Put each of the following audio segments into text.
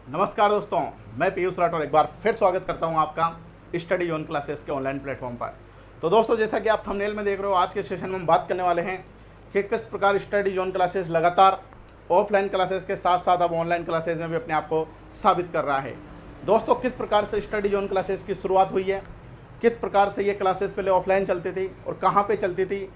नमस्कार दोस्तों, मैं पीयूष राठौर एक बार फिर स्वागत करता हूं आपका स्टडी जोन क्लासेस के ऑनलाइन प्लेटफॉर्म पर। तो दोस्तों, जैसा कि आप थंबनेल में देख रहे हो, आज के सेशन में हम बात करने वाले हैं कि किस प्रकार स्टडी जोन क्लासेस लगातार ऑफलाइन क्लासेस के साथ साथ अब ऑनलाइन क्लासेस में भी अपने आप को साबित कर रहा है। दोस्तों, किस प्रकार से स्टडी जोन क्लासेस की शुरुआत हुई है, किस प्रकार से ये क्लासेस पहले ऑफलाइन चलती थी और कहाँ पे चलती थी,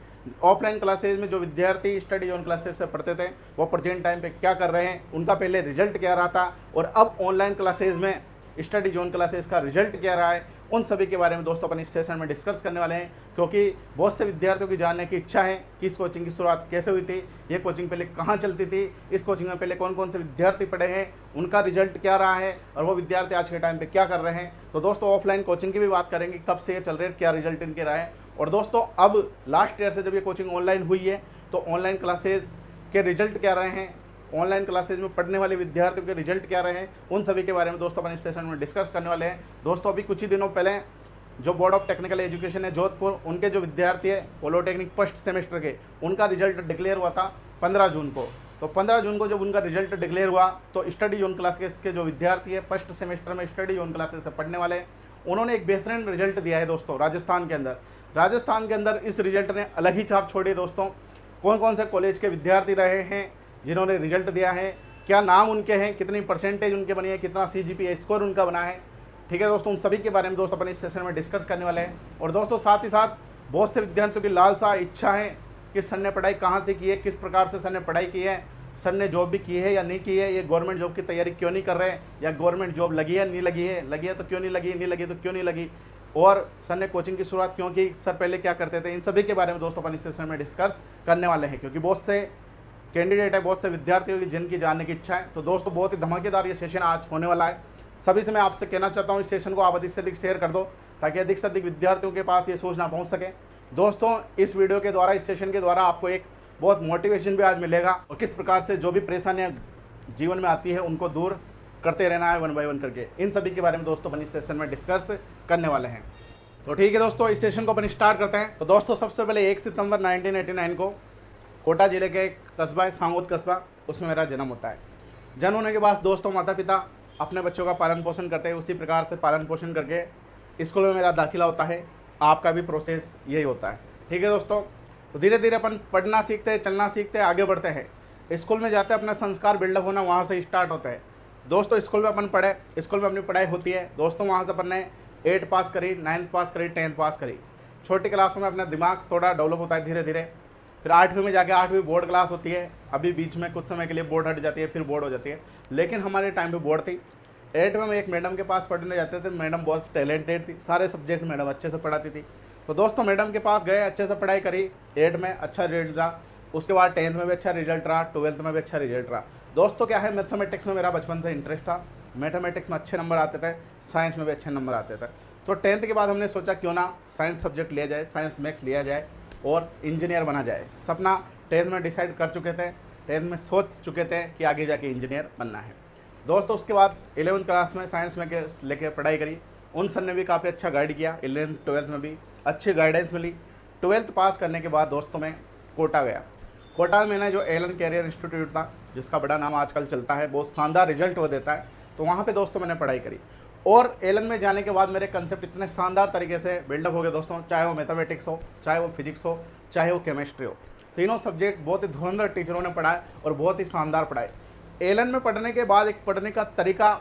ऑफलाइन क्लासेज में जो विद्यार्थी स्टडी जोन क्लासेस से पढ़ते थे वो प्रेजेंट टाइम पे क्या कर रहे हैं, उनका पहले रिजल्ट क्या रहा था और अब ऑनलाइन क्लासेज में स्टडी जोन क्लासेस का रिजल्ट क्या रहा है, उन सभी के बारे में दोस्तों अपन इस सेशन में डिस्कस करने वाले हैं। क्योंकि बहुत से विद्यार्थियों की जानने की इच्छा है कि इस कोचिंग की शुरुआत कैसे हुई थी, ये कोचिंग पहले कहाँ चलती थी, इस कोचिंग में पहले कौन कौन से विद्यार्थी पढ़े हैं, उनका रिजल्ट क्या रहा है और वो विद्यार्थी आज के टाइम पे क्या कर रहे हैं। तो दोस्तों, ऑफलाइन कोचिंग की भी बात करेंगे, कब से ये चल रहे हैं, क्या रिजल्ट इनके रहा है। और दोस्तों, अब लास्ट ईयर से जब ये कोचिंग ऑनलाइन हुई है तो ऑनलाइन क्लासेस के रिजल्ट क्या रहे हैं, ऑनलाइन क्लासेज में पढ़ने वाले विद्यार्थियों के रिजल्ट क्या रहे हैं, उन सभी के बारे में दोस्तों अपन इस सेशन में डिस्कस करने वाले हैं। दोस्तों, अभी कुछ ही दिनों पहले जो बोर्ड ऑफ टेक्निकल एजुकेशन है जोधपुर, उनके जो विद्यार्थी है पॉलिटेक्निक फर्स्ट सेमेस्टर के, उनका रिजल्ट डिक्लेयर हुआ था 15 जून को। तो 15 जून को जब उनका रिजल्ट डिक्लेयर हुआ तो स्टडी जोन क्लासेस के जो विद्यार्थी है फर्स्ट सेमेस्टर में स्टडी जोन क्लासेस से पढ़ने वाले, उन्होंने एक बेहतरीन रिजल्ट दिया है दोस्तों राजस्थान के अंदर। राजस्थान के अंदर इस रिजल्ट ने अलग ही छाप छोड़ी है दोस्तों। कौन कौन से कॉलेज के विद्यार्थी रहे हैं जिन्होंने रिजल्ट दिया है, क्या नाम उनके हैं, कितनी परसेंटेज उनके बनी है, कितना CGPA स्कोर उनका बना है। ठीक है दोस्तों, उन सभी के बारे में दोस्तों अपन इस सेशन में डिस्कस करने वाले हैं। और दोस्तों, साथ ही साथ बहुत से विद्यार्थियों की लालसा इच्छा है कि सर ने पढ़ाई कहाँ से की है, किस प्रकार से सर ने पढ़ाई की है, सर ने जॉब भी की है या नहीं की है, ये गवर्नमेंट जॉब की तैयारी क्यों नहीं कर रहे हैं, या गवर्नमेंट जॉब लगी है नहीं लगी है तो क्यों नहीं लगी, नहीं लगी तो क्यों नहीं लगी, और सर ने कोचिंग की शुरुआत क्यों की, सर पहले क्या करते थे, इन सभी के बारे में दोस्तों अपन इस सेशन में डिस्कस करने वाले हैं। क्योंकि बहुत से कैंडिडेट है, बहुत से विद्यार्थियों की जिनकी जानने की इच्छा है। तो दोस्तों, बहुत ही धमाकेदार ये सेशन आज होने वाला है। सभी से मैं आपसे कहना चाहता हूँ, इस सेशन को आप अधिक से अधिक शेयर कर दो ताकि अधिक से अधिक विद्यार्थियों के पास ये सूचना पहुँच सके। दोस्तों, इस वीडियो के द्वारा, इस सेशन के द्वारा आपको एक बहुत मोटिवेशन भी आज मिलेगा और किस प्रकार से जो भी परेशानियाँ जीवन में आती है उनको दूर करते रहना है वन बाय वन करके, इन सभी के बारे में दोस्तों अपन इस सेशन में डिस्कस करने वाले हैं। तो ठीक है दोस्तों, इस सेशन को अपन स्टार्ट करते हैं। तो दोस्तों, सबसे पहले 1 सितंबर 1989 को कोटा जिले के एक कस्बा है सांगोद कस्बा, उसमें मेरा जन्म होता है। जन्म होने के बाद दोस्तों माता पिता अपने बच्चों का पालन पोषण करते हैं, उसी प्रकार से पालन पोषण करके स्कूल में मेरा दाखिला होता है। आपका भी प्रोसेस यही होता है। ठीक है दोस्तों, तो धीरे धीरे अपन पढ़ना सीखते हैं, चलना सीखते हैं, आगे बढ़ते हैं। स्कूल में जाते हैं, अपना संस्कार बिल्डअप होना वहाँ से स्टार्ट होता है। दोस्तों, स्कूल में अपन पढ़े, स्कूल में अपनी पढ़ाई होती है दोस्तों। वहाँ से अपन ने 8 पास करी, 9th पास करी, 10th पास करी। छोटी क्लासों में अपना दिमाग थोड़ा डेवलप होता है धीरे धीरे। फिर 8वीं में जाके 8वीं बोर्ड क्लास होती है। अभी बीच में कुछ समय के लिए बोर्ड हट जाती है, फिर बोर्ड हो जाती है, लेकिन हमारे टाइम पे बोर्ड थी। 8वीं में एक मैडम के पास पढ़ने जाते थे, मैडम बहुत टैलेंटेड थी, सारे सब्जेक्ट मैडम अच्छे से पढ़ाती थी। तो दोस्तों, मैडम के पास गए, अच्छे से पढ़ाई करी, 8 में अच्छा रिजल्ट रहा, उसके बाद 10th में भी अच्छा रिजल्ट रहा, 12th में भी अच्छा रिजल्ट रहा। दोस्तों, क्या है, मैथमेटिक्स में मेरा बचपन से इंटरेस्ट था, मैथमेटिक्स में अच्छे नंबर आते थे, साइंस में भी अच्छे नंबर आते थे। तो 10th के बाद हमने सोचा क्यों ना साइंस सब्जेक्ट लिया जाए, साइंस मैथ्स लिया जाए और इंजीनियर बना जाए। सपना 10th में डिसाइड कर चुके थे, 10th में सोच चुके थे कि आगे जाके इंजीनियर बनना है। दोस्तों, उसके बाद 11th क्लास में साइंस में लेके पढ़ाई करी, उन सर ने भी काफ़ी अच्छा गाइड किया। 11th 12th में भी अच्छी गाइडेंस मिली। 12th पास करने के बाद दोस्तों मैं कोटा गया। कोटा में मैंने जो एलन कैरियर इंस्टीट्यूट था, जिसका बड़ा नाम आजकल चलता है, बहुत शानदार रिजल्ट वो देता है, तो वहाँ पे दोस्तों मैंने पढ़ाई करी। और एलन में जाने के बाद मेरे कंसेप्ट इतने शानदार तरीके से बिल्डअप हो गए दोस्तों, चाहे वो मैथमेटिक्स हो, चाहे वो फिजिक्स हो, चाहे वो केमिस्ट्री हो। तीनों सब्जेक्ट बहुत ही धुरंधर टीचरों ने पढ़ाए और बहुत ही शानदार पढ़ाए। एलन में पढ़ने के बाद एक पढ़ने का तरीका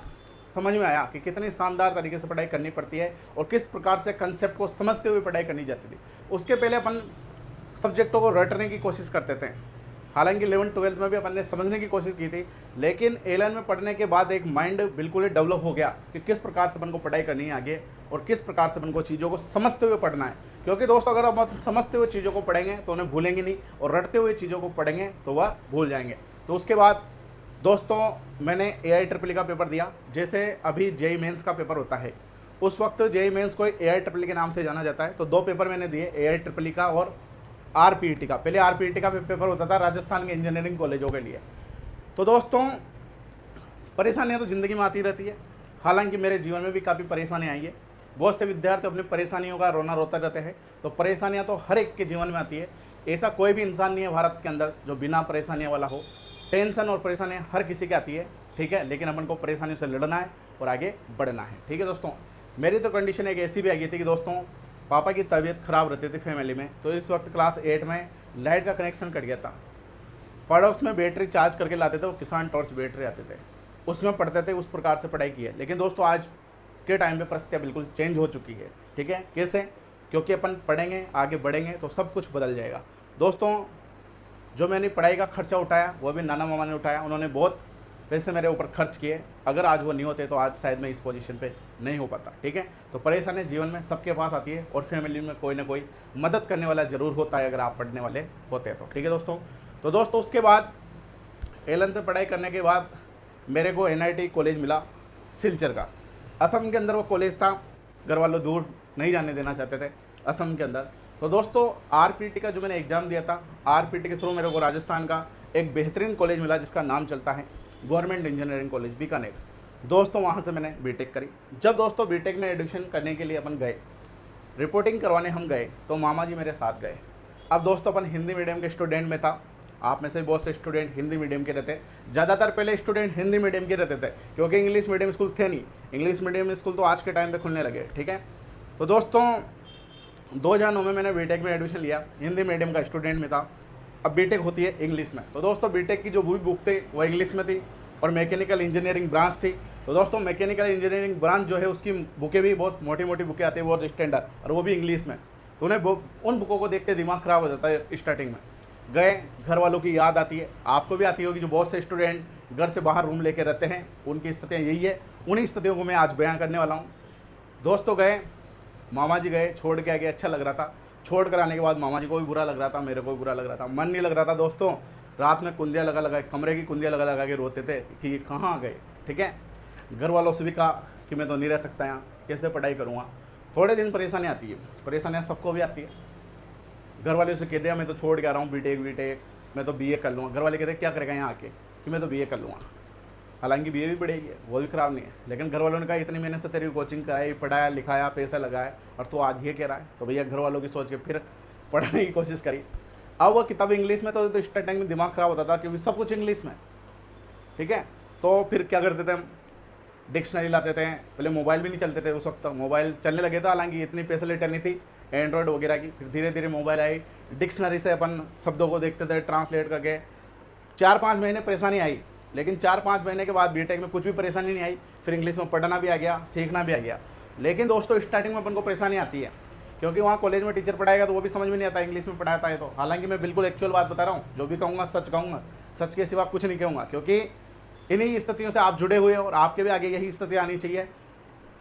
समझ में आया कि कितनी शानदार तरीके से पढ़ाई करनी पड़ती है और किस प्रकार से कंसेप्ट को समझते हुए पढ़ाई करनी जाती थी। उसके पहले अपन सब्जेक्टों को रटने की कोशिश करते थे, हालांकि 11th 12th में भी अपन ने समझने की कोशिश की थी, लेकिन एलन में पढ़ने के बाद एक माइंड बिल्कुल ही डेवलप हो गया कि किस प्रकार से अपन को पढ़ाई करनी है आगे और किस प्रकार से अपन को चीज़ों को समझते हुए पढ़ना है। क्योंकि दोस्तों, अगर हम समझते हुए चीज़ों को पढ़ेंगे तो उन्हें भूलेंगे नहीं, और रटते हुए चीज़ों को पढ़ेंगे तो वह भूल जाएंगे। तो उसके बाद दोस्तों मैंने AIEEE का पेपर दिया। जैसे अभी JEE मेंस का पेपर होता है, उस वक्त JEE मेंस को AIEEE के नाम से जाना जाता है। तो 2 पेपर मैंने दिए, AIEEE का और RPET का। पहले RPET का पेपर होता था राजस्थान के इंजीनियरिंग कॉलेजों के लिए। तो दोस्तों, परेशानियां तो ज़िंदगी में आती रहती है, हालांकि मेरे जीवन में भी काफ़ी परेशानी आई है। बहुत से विद्यार्थी अपनी परेशानियों का रोना रोते रहते हैं। तो परेशानियां तो हर एक के जीवन में आती है, ऐसा कोई भी इंसान नहीं है भारत के अंदर जो बिना परेशानियों वाला हो। टेंशन और परेशानी हर किसी की आती है, ठीक है, लेकिन अपन को परेशानी से लड़ना है और आगे बढ़ना है। ठीक है दोस्तों, मेरी तो कंडीशन एक ऐसी भी आ गई थी कि दोस्तों पापा की तबीयत ख़राब रहती थी फैमिली में, तो इस वक्त क्लास 8 में लाइट का कनेक्शन कट गया था। पड़ोस में बैटरी चार्ज करके लाते थे, वो किसान टॉर्च बैटरी आते थे, उसमें पढ़ते थे, उस प्रकार से पढ़ाई की है। लेकिन दोस्तों आज के टाइम पे परिस्थितियाँ बिल्कुल चेंज हो चुकी है। ठीक है, कैसे? क्योंकि अपन पढ़ेंगे, आगे बढ़ेंगे तो सब कुछ बदल जाएगा। दोस्तों जो मैंने पढ़ाई का खर्चा उठाया वो भी नाना मामा ने उठाया, उन्होंने बहुत पैसे मेरे ऊपर खर्च किए। अगर आज वो नहीं होते तो आज शायद मैं इस पोजीशन पे नहीं हो पाता। ठीक है, तो परेशानी जीवन में सबके पास आती है और फैमिली में कोई ना कोई मदद करने वाला ज़रूर होता है अगर आप पढ़ने वाले होते हैं तो। ठीक है दोस्तों, तो दोस्तों उसके बाद एलन से पढ़ाई करने के बाद मेरे को NIT कॉलेज मिला सिलचर का। असम के अंदर वो कॉलेज था, घर वालों दूर नहीं जाने देना चाहते थे असम के अंदर। तो दोस्तों RPT का जो मैंने एग्ज़ाम दिया था, RPT के थ्रू मेरे को राजस्थान का एक बेहतरीन कॉलेज मिला जिसका नाम चलता है गवर्नमेंट इंजीनियरिंग कॉलेज बीकानेर। दोस्तों वहाँ से मैंने बीटेक करी। जब दोस्तों बीटेक में एडमिशन करने के लिए अपन गए, रिपोर्टिंग करवाने हम गए, तो मामा जी मेरे साथ गए। अब दोस्तों अपन हिंदी मीडियम के स्टूडेंट में था, आप में से बहुत से स्टूडेंट हिंदी मीडियम के रहते, ज़्यादातर पहले स्टूडेंट हिंदी मीडियम के रहते थे क्योंकि इंग्लिश मीडियम स्कूल थे नहीं। इंग्लिश मीडियम स्कूल तो आज के टाइम पे खुलने लगे। ठीक है, तो दोस्तों 2009 में मैंने बीटेक में एडमिशन लिया, हिंदी मीडियम का स्टूडेंट में था। अब बीटेक होती है इंग्लिश में, तो दोस्तों बीटेक की जो बुक थी वो इंग्लिश में थी और मैकेनिकल इंजीनियरिंग ब्रांच थी। तो दोस्तों मैकेनिकल इंजीनियरिंग ब्रांच जो है उसकी बुकें भी बहुत मोटी मोटी बुकें आती है, बहुत स्टैंडर्ड, और वो भी इंग्लिश में। तो उन्हें उन बुकों को देख के दिमाग ख़राब हो जाता है। स्टार्टिंग में गए, घर वालों की याद आती है, आपको भी आती होगी, जो बहुत से स्टूडेंट घर से बाहर रूम लेके रहते हैं उनकी स्थितियाँ यही है। उन्हीं स्थितियों को मैं आज बयान करने वाला हूँ। दोस्तों गए, मामा जी गए, छोड़ के आगे अच्छा लग रहा था। छोड़ कर आने के बाद मामा जी को भी बुरा लग रहा था, मेरे को भी बुरा लग रहा था, मन नहीं लग रहा था। दोस्तों रात में कुंदियाँ लगा कमरे की कुंदियाँ लगा के रोते थे कि ये कहाँ गए। ठीक है, घर वालों से भी कहा कि मैं तो नहीं रह सकता यहाँ, कैसे पढ़ाई करूँगा। थोड़े दिन परेशानी आती है, परेशानियाँ सबको भी आती है। घर वाले से कह दिया मैं तो छोड़ के आ रहा हूँ बीटेक, मैं तो BA कर लूँगा। घर वाले कहते क्या करेगा यहाँ आके, कि मैं तो BA कर लूँगा। हालांकि BA भी पढ़ेगी, वो भी ख़राब नहीं है, लेकिन घर वालों ने कहा इतनी मेहनत से तेरी कोचिंग कराई, पढ़ाया लिखाया, पैसा लगाया, और तू आज ये कह रहा है। तो भैया घर वालों की सोच के फिर पढ़ने की कोशिश करी। अब वो किताब इंग्लिश में, तो स्टार्टिंग में दिमाग ख़राब होता था क्योंकि सब कुछ इंग्लिश में। ठीक है, तो फिर क्या करते थे हम, डिक्शनरी लाते थे। पहले मोबाइल भी नहीं चलते थे उस वक्त, मोबाइल चलने लगे था, हालांकि इतनी फैसिलिटी नहीं थी एंड्रॉयड वगैरह की। फिर धीरे धीरे मोबाइल आई, डिक्शनरी से अपन शब्दों को देखते थे, ट्रांसलेट करके। 4-5 महीने परेशानी आई, लेकिन 4-5 महीने के बाद बीटेक में कुछ भी परेशानी नहीं आई। फिर इंग्लिश में पढ़ना भी आ गया, सीखना भी आ गया। लेकिन दोस्तों स्टार्टिंग में अपन को परेशानी आती है क्योंकि वहाँ कॉलेज में टीचर पढ़ाएगा तो वो भी समझ में नहीं आता इंग्लिश में पढ़ाता है तो। हालांकि मैं बिल्कुल एक्चुअल बात बता रहा हूँ, जो भी कहूँगा सच कहूँगा, सच के सिवा कुछ नहीं कहूँगा, क्योंकि इन्हीं स्थितियों से आप जुड़े हुए हो और आपके भी आगे यही स्थिति आनी चाहिए,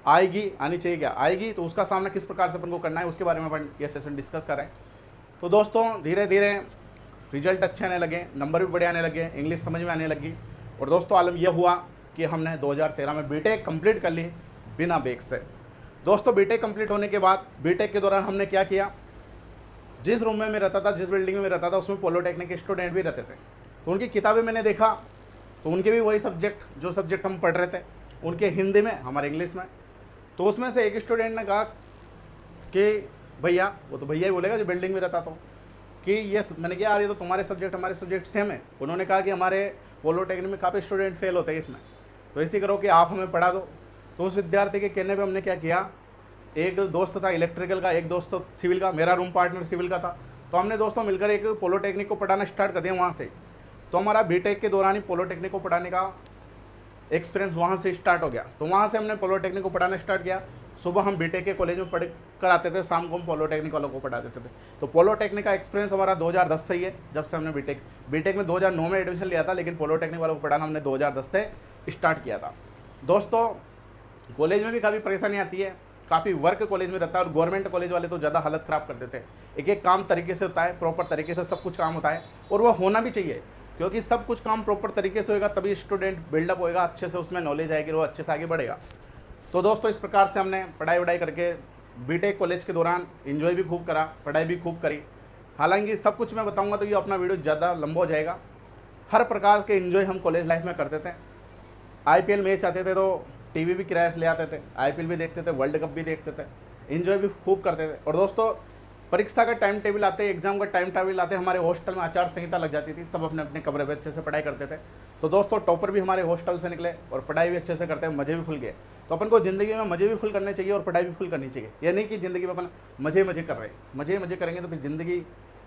आनी चाहिए। क्या आएगी तो उसका सामना किस प्रकार से अपन को करना है, उसके बारे में अपन ये सेशन डिस्कस करें। तो दोस्तों धीरे धीरे रिजल्ट अच्छे आने लगे, नंबर भी बड़े आने लगे, इंग्लिश समझ में आने लगी। और दोस्तों आलम यह हुआ कि हमने 2013 में बीटेक कंप्लीट कर ली बिना बैक से। दोस्तों बीटेक कंप्लीट होने के बाद बीटेक के दौरान हमने क्या किया, जिस रूम में मैं रहता था, जिस बिल्डिंग में मैं रहता था, उसमें पॉलिटेक्निक के स्टूडेंट भी रहते थे। तो उनकी किताबें मैंने देखा, तो उनके भी वही सब्जेक्ट जो सब्जेक्ट हम पढ़ रहे थे, उनके हिंदी में, हमारे इंग्लिश में। तो उसमें से एक स्टूडेंट ने कहा कि भैया, वो तो भैया ही बोलेगा जो बिल्डिंग में रहता, तो कि ये मैंने कहा यार ये तो तुम्हारे सब्जेक्ट हमारे सब्जेक्ट सेम है। उन्होंने कहा कि हमारे पॉलिटेक्निक में काफ़ी स्टूडेंट फेल होते हैं इसमें, तो इसी करो कि आप हमें पढ़ा दो। तो उस विद्यार्थी के कहने पे हमने क्या किया, एक दोस्त था इलेक्ट्रिकल का, एक दोस्त सिविल का, मेरा रूम पार्टनर सिविल का था। तो हमने दोस्तों मिलकर एक पॉलिटेक्निक को पढ़ाना स्टार्ट कर दिया वहाँ से। तो हमारा बीटेक के दौरान ही पॉलिटेक्निक को पढ़ाने का एक्सपीरियंस वहाँ से स्टार्ट हो गया। तो वहाँ से हमने पॉलिटेक्निक को पढ़ाना स्टार्ट किया। सुबह हम बीटेक के कॉलेज में पढ़ कर आते थे, शाम को हम पॉलिटेक्निक वालों को पढ़ा देते थे। तो पॉलिटेक्निक का एक्सपीरियंस हमारा 2010 से ही है, जब से हमने बीटेक में 2009 में एडमिशन लिया था, लेकिन पॉलिटेक्निक वालों को पढ़ाना हमने 2010 से स्टार्ट किया था। दोस्तों कॉलेज में भी काफ़ी परेशानी आती है, काफ़ी वर्क कॉलेज में रहता है, और गवर्नमेंट कॉलेज वाले तो ज़्यादा हालत ख़राब कर देते हैं। एक एक काम तरीके से होता है, प्रॉपर तरीके से सब कुछ काम होता है, और वह होना भी चाहिए, क्योंकि सब कुछ काम प्रॉपर तरीके से होगा तभी स्टूडेंट बिल्डअप होएगा, अच्छे से उसमें नॉलेज आएगी, वो अच्छे से आगे बढ़ेगा। तो दोस्तों इस प्रकार से हमने पढ़ाई वढ़ाई करके बीटेक कॉलेज के दौरान एंजॉय भी खूब करा, पढ़ाई भी खूब करी। हालांकि सब कुछ मैं बताऊंगा तो ये अपना वीडियो ज़्यादा लंबा हो जाएगा। हर प्रकार के एंजॉय हम कॉलेज लाइफ में करते थे। IPL मैच आते थे तो टीवी भी किराए से ले आते थे, IPL भी देखते थे, वर्ल्ड कप भी देखते थे, एंजॉय भी खूब करते थे। और दोस्तों परीक्षा का टाइम टेबल आते, एग्जाम का टाइम टेबल आते, हमारे हॉस्टल में आचार संहिता लग जाती थी, सब अपने अपने कमरे में अच्छे से पढ़ाई करते थे। तो दोस्तों टॉपर भी हमारे हॉस्टल से निकले और पढ़ाई भी अच्छे से करते हैं, मज़े भी फुल गए। तो अपन को ज़िंदगी में मज़े भी फुल करने चाहिए और पढ़ाई भी फुल करनी चाहिए। ये नहीं कि ज़िंदगी में अपन मज़े मज़े कर रहे हैं, मज़े मज़े करेंगे तो फिर ज़िंदगी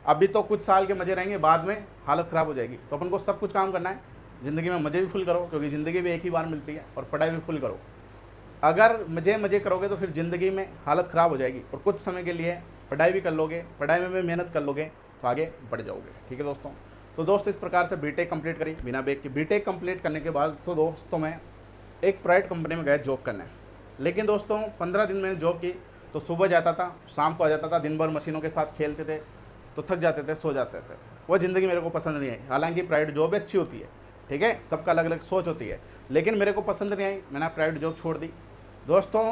अभी तो कुछ साल के मज़े रहेंगे, बाद में हालत ख़राब हो जाएगी। तो अपन को सब कुछ काम करना है, ज़िंदगी में मज़े भी फुल करो, क्योंकि ज़िंदगी भी एक ही बार मिलती है, और पढ़ाई भी फुल करो। अगर मज़े मज़े करोगे तो फिर ज़िंदगी में हालत ख़राब हो जाएगी, और कुछ समय के लिए पढ़ाई भी कर लोगे, पढ़ाई में भी मेहनत कर लोगे तो आगे बढ़ जाओगे। ठीक है दोस्तों। तो दोस्तों इस प्रकार से बीटेक कंप्लीट करी बिना बैग की। बीटेक कंप्लीट करने के बाद तो दोस्तों मैं एक प्राइवेट कंपनी में गया जॉब करने। लेकिन दोस्तों 15 दिन मैंने जॉब की, तो सुबह जाता था, शाम को आ जाता था, दिन भर मशीनों के साथ खेलते थे, तो थक जाते थे, सो जाते थे। वो ज़िंदगी मेरे को पसंद नहीं आई। हालांकि प्राइवेट जॉब भी अच्छी होती है, ठीक है, सबका अलग अलग सोच होती है, लेकिन मेरे को पसंद नहीं आई। मैंने प्राइवेट जॉब छोड़ दी। दोस्तों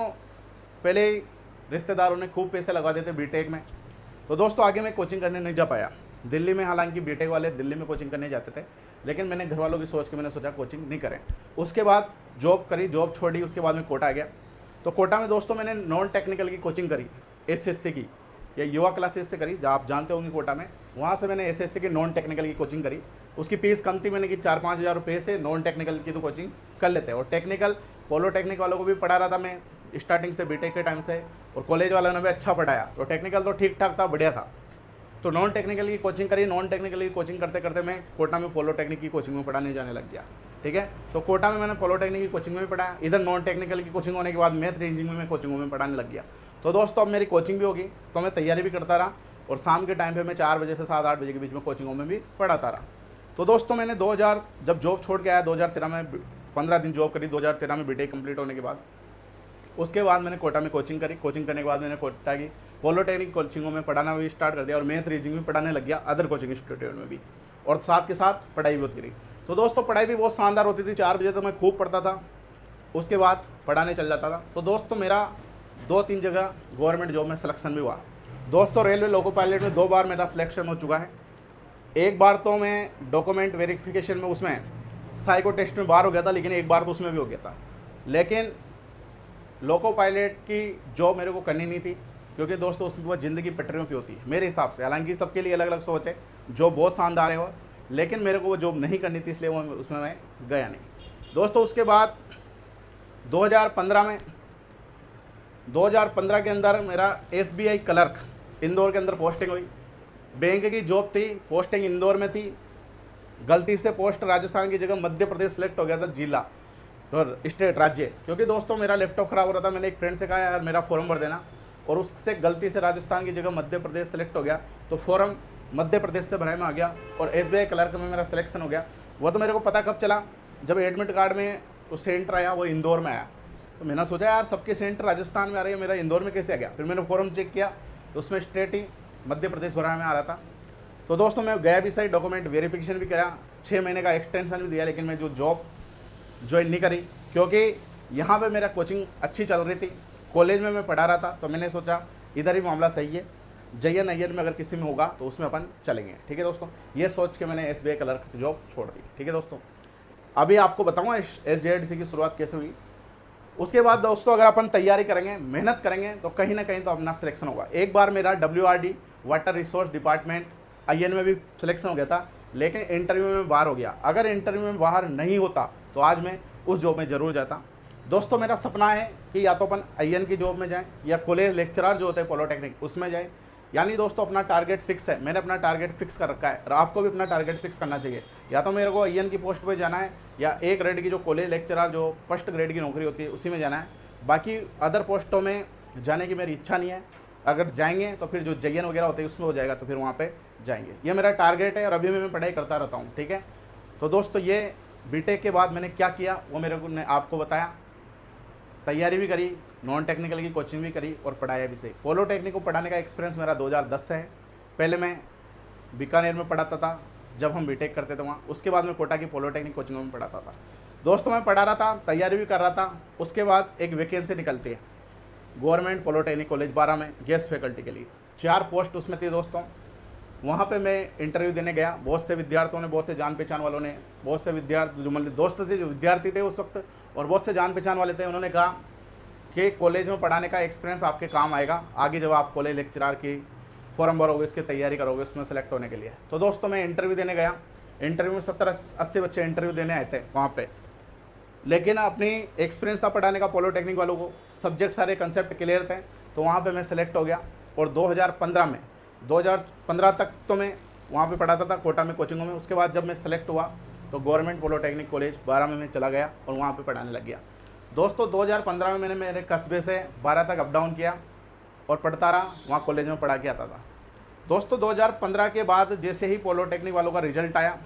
पहले रिश्तेदारों ने खूब पैसे लगा देते बीटेक में, तो दोस्तों आगे मैं कोचिंग करने नहीं जा पाया दिल्ली में। हालांकि बीटेक वाले दिल्ली में कोचिंग करने जाते थे, लेकिन मैंने घर वालों की सोच के मैंने सोचा कोचिंग नहीं करें। उसके बाद जॉब करी, जॉब छोड़ी, उसके बाद में कोटा आ गया। तो कोटा में दोस्तों मैंने नॉन टेक्निकल की कोचिंग करी, एसएससी की, या युवा क्लासेस से करी, जहाँ आप जानते होंगे कोटा में। वहाँ से मैंने एसएससी की नॉन टेक्निकल की कोचिंग करी। उसकी फीस कम थी, मैंने की 4-5 हज़ार रुपये से नॉन टेक्निकल की तो कोचिंग कर लेते हैं। और टेक्निकल पॉलोटेक्निक वालों को भी पढ़ा रहा था मैं स्टार्टिंग से बीटेक के टाइम से, और कॉलेज वालों ने भी अच्छा पढ़ाया। तो टेक्निकल तो ठीक ठाक था, बढ़िया था। तो नॉन टेक्निकल की कोचिंग करी। नॉन टेक्निकल की कोचिंग करते करते मैं कोटा में पॉलोटेक्निक की कोचिंग में पढ़ाने जाने लग गया। ठीक है, तो कोटा में मैंने पॉलोटेक्निक की कोचिंग में पढ़ाया। इधर नॉन टेक्निकल की कोचिंग होने के बाद मैथ रीजनिंग में मैं कोचिंगों में पढ़ाने लग गया। तो दोस्तों अब मेरी कोचिंग भी होगी, तो मैं तैयारी भी करता रहा, और शाम के टाइम पे मैं 4 बजे से 7-8 बजे के बीच में कोचिंगों में भी पढ़ाता रहा। तो दोस्तों मैंने 2000 जब जॉब छोड़ के आया, 2013 में 15 दिन जॉब करी। 2013 में बीटेक कंप्लीट होने के बाद उसके बाद मैंने कोटा में कोचिंग करी। कोचिंग करने के बाद मैंने कोटा की पॉलोटेक्निक कोचिंगों में पढ़ाना भी स्टार्ट कर दिया, और मैथ रीजनिंग भी पढ़ाने लग गया अदर कोचिंग इंस्टीट्यूट में भी, और साथ के साथ पढ़ाई भी होती रही। तो दोस्तों पढ़ाई भी बहुत शानदार होती थी। 4 बजे तो मैं खूब पढ़ता था, उसके बाद पढ़ाने चल जाता था। तो दोस्तों मेरा 2-3 जगह गवर्नमेंट जॉब में सिलेक्शन भी हुआ। दोस्तों रेलवे लोको पायलट में 2 बार मेरा सिलेक्शन हो चुका है। एक बार तो मैं डॉक्यूमेंट वेरिफिकेशन में उसमें साइको टेस्ट में बाहर हो गया था, लेकिन एक बार तो उसमें भी हो गया था। लेकिन लोको पायलट की जॉब मेरे को करनी नहीं थी, क्योंकि दोस्तों उसमें वो ज़िंदगी पटरियों की होती है मेरे हिसाब से। हालांकि सबके लिए अलग अलग सोच है, जॉब बहुत शानदार है वो, लेकिन मेरे को वो जॉब नहीं करनी थी, इसलिए वो उसमें मैं गया नहीं। दोस्तों उसके बाद 2015 के अंदर मेरा SBI क्लर्क इंदौर के अंदर पोस्टिंग हुई। बैंक की जॉब थी, पोस्टिंग इंदौर में थी। गलती से पोस्ट राजस्थान की जगह मध्य प्रदेश सेलेक्ट हो गया था, जिला और स्टेट राज्य। क्योंकि दोस्तों मेरा लैपटॉप ख़राब हो रहा था, मैंने एक फ्रेंड से कहा यार मेरा फॉर्म भर देना, और उससे गलती से राजस्थान की जगह मध्य प्रदेश सेलेक्ट हो गया। तो फॉर्म मध्य प्रदेश से भराई में आ गया, और SBI क्लर्क में मेरा सिलेक्शन हो गया। वो तो मेरे को पता कब चला, जब एडमिट कार्ड में वो सेंटर आया, वो इंदौर में आया। तो मैंने सोचा यार सबके सेंटर राजस्थान में आ रही है, मेरा इंदौर में कैसे आ गया। फिर मैंने फॉर्म चेक किया, तो उसमें स्टेट ही मध्य प्रदेश भराई में आ रहा था। तो दोस्तों मैं गया भी सही, डॉक्यूमेंट वेरिफिकेशन भी करा, 6 महीने का एक्सटेंशन भी दिया, लेकिन मैं जो जॉब ज्वाइन नहीं करी, क्योंकि यहाँ पे मेरा कोचिंग अच्छी चल रही थी, कॉलेज में मैं पढ़ा रहा था। तो मैंने सोचा इधर ही मामला सही है, JN IN में अगर किसी में होगा तो उसमें अपन चलेंगे। ठीक है दोस्तों, ये सोच के मैंने SBI क्लर्क की जॉब छोड़ दी। ठीक है दोस्तों, अभी आपको बताऊँगा SJDC की शुरुआत कैसे हुई। उसके बाद दोस्तों अगर अपन तैयारी करेंगे, मेहनत करेंगे, तो कहीं ना कहीं तो अपना सिलेक्शन होगा। एक बार मेरा WRD water resource department IN में भी सिलेक्शन हो गया था, लेकिन इंटरव्यू में बाहर हो गया। अगर इंटरव्यू में बाहर नहीं होता तो आज मैं उस जॉब में ज़रूर जाता। दोस्तों मेरा सपना है कि या तो अपन IN की जॉब में जाएं, या कॉलेज लेक्चरर जो होते हैं पॉलोटेक्निक उसमें जाएं। यानी दोस्तों अपना टारगेट फिक्स है, मैंने अपना टारगेट फिक्स कर रखा है, और आपको भी अपना टारगेट फिक्स करना चाहिए। या तो मेरे को IN की पोस्ट पे जाना है, या A ग्रेड की जो कॉलेज लेक्चरर जो फर्स्ट ग्रेड की नौकरी होती है उसी में जाना है। बाकी अदर पोस्टों में जाने की मेरी इच्छा नहीं है। अगर जाएंगे तो फिर जो JN वगैरह होते हैं उसमें हो जाएगा, तो फिर वहाँ पे जाएंगे। ये मेरा टारगेट है, और अभी मैं पढ़ाई करता रहता हूँ। ठीक है, तो दोस्तों ये बीटेक के बाद मैंने क्या किया वो मेरे को ने आपको बताया। तैयारी भी करी, नॉन टेक्निकल की कोचिंग भी करी, और पढ़ाया भी सही। पॉलोटेक्निक को पढ़ाने का एक्सपीरियंस मेरा 2010 से है। पहले मैं बीकानेर में पढ़ाता था जब हम बीटेक करते थे वहाँ, उसके बाद मैं कोटा की पॉलोटेक्निक कोचिंग में पढ़ाता था। दोस्तों मैं पढ़ा रहा था, तैयारी भी कर रहा था। उसके बाद एक वैकेंसी निकलती है गवर्नमेंट पॉलोटेक्निक कॉलेज 12 में गेस्ट फैकल्टी के लिए, 4 पोस्ट उसमें थी दोस्तों। वहाँ पे मैं इंटरव्यू देने गया। बहुत से विद्यार्थियों ने, बहुत से जान पहचान वालों ने, बहुत से विद्यार्थी जो मतलब दोस्त थे, जो विद्यार्थी थे उस वक्त, और बहुत से जान पहचान वाले थे, उन्होंने कहा कि कॉलेज में पढ़ाने का एक्सपीरियंस आपके काम आएगा आगे, जब आप कॉलेज लेक्चरर की फॉर्म भरोगे, इसकी तैयारी करोगे उसमें सेलेक्ट होने के लिए। तो दोस्तों मैं इंटरव्यू देने गया। इंटरव्यू में 70-80 बच्चे इंटरव्यू देने आए थे वहाँ पे, लेकिन अपनी एक्सपीरियंस था पढ़ाने का पॉलिटेक्निक वालों को, सब्जेक्ट सारे कंसेप्ट क्लियर थे, तो वहाँ पे मैं सेलेक्ट हो गया। और 2015 तक तो मैं वहाँ पे पढ़ाता था कोटा में कोचिंगों में। उसके बाद जब मैं सेलेक्ट हुआ तो गवर्नमेंट पॉलिटेक्निक कॉलेज 12 में मैं चला गया और वहाँ पे पढ़ाने लग गया। दोस्तों 2015 में मैंने मेरे कस्बे से 12 तक अप डाउन किया और पढ़ता रहा, वहाँ कॉलेज में पढ़ा के आता था। दोस्तों 2015 के बाद जैसे ही पॉलिटेक्निक वालों का रिजल्ट आया,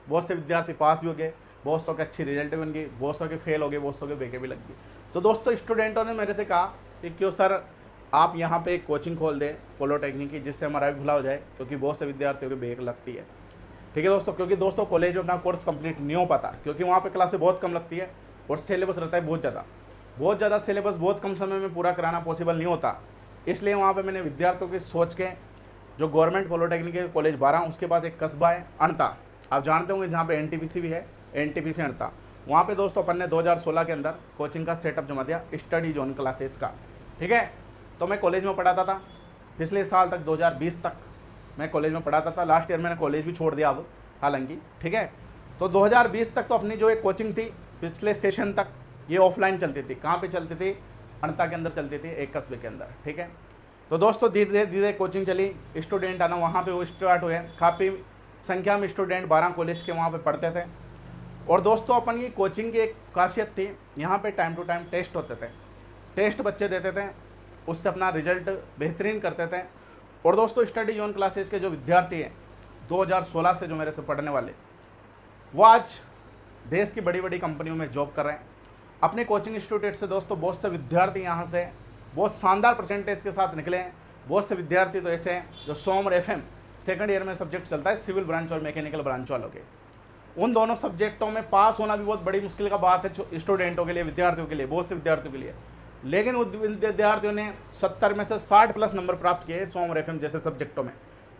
बहुत से विद्यार्थी पास भी हो गए, बहुत सौ के अच्छी रिजल्ट बन गई, बहुत सौ के फेल हो गए, बहुत सौ के बेके भी लग गई। तो दोस्तों स्टूडेंटों ने मेरे से कहा कि क्यों सर आप यहाँ पे एक कोचिंग खोल दें पॉलिटेक्निक की, जिससे हमारा भी भला हो जाए, क्योंकि बहुत से विद्यार्थियों के बेक लगती है। ठीक है दोस्तों, क्योंकि दोस्तों कॉलेज में अपना कोर्स कंप्लीट नहीं हो पाता, क्योंकि वहाँ पे क्लासें बहुत कम लगती है और सिलेबस रहता है बहुत ज़्यादा सिलेबस बहुत कम समय में पूरा कराना पॉसिबल नहीं होता। इसलिए वहाँ पे मैंने विद्यार्थियों की सोच के जो गवर्नमेंट पॉलिटेक्निक कॉलेज 12 उसके पास एक कस्बा है अणता, आप जानते होंगे, जहाँ पे एनटीपीसी भी है, एनटीपीसी अणता, वहाँ पे दोस्तों अपन ने 2016 के अंदर कोचिंग का सेटअप जमा दिया स्टडी जोन क्लासेस का। ठीक है, तो मैं कॉलेज में पढ़ाता था पिछले साल तक, 2020 तक मैं कॉलेज में पढ़ाता था। लास्ट ईयर मैंने कॉलेज भी छोड़ दिया अब हालांकि। ठीक है, तो 2020 तक तो अपनी जो एक कोचिंग थी पिछले सेशन तक ये ऑफलाइन चलती थी। कहाँ पे चलती थी? अणता के अंदर चलती थी, एक कस्बे के अंदर। ठीक है, तो दोस्तों धीरे धीरे कोचिंग चली, स्टूडेंट आना वहाँ पे वो स्टार्ट हुए, काफ़ी संख्या में स्टूडेंट 12 कॉलेज के वहाँ पे पढ़ते थे। और दोस्तों अपन की कोचिंग की एक खासियत थी, यहाँ पे टाइम टू टाइम टेस्ट होते थे, टेस्ट बच्चे देते थे, उससे अपना रिजल्ट बेहतरीन करते थे। और दोस्तों स्टडी जोन क्लासेस के जो विद्यार्थी हैं 2016 से जो मेरे से पढ़ने वाले, वो आज देश की बड़ी बड़ी कंपनियों में जॉब कर रहे हैं। अपने कोचिंग इंस्टीट्यूट से दोस्तों बहुत से विद्यार्थी यहाँ से बहुत शानदार परसेंटेज के साथ निकले हैं। बहुत से विद्यार्थी तो ऐसे हैं जो सोम और एफएम सेकंड ईयर में सब्जेक्ट चलता है सिविल ब्रांच और मैकेनिकल ब्रांच वालों के, उन दोनों सब्जेक्टों में पास होना भी बहुत बड़ी मुश्किल का बात है स्टूडेंटों के लिए, विद्यार्थियों के लिए, बहुत से विद्यार्थियों के लिए। लेकिन उन विद्यार्थियों ने 70 में से 60 प्लस नंबर प्राप्त किए सोम और एफएम जैसे सब्जेक्टों में,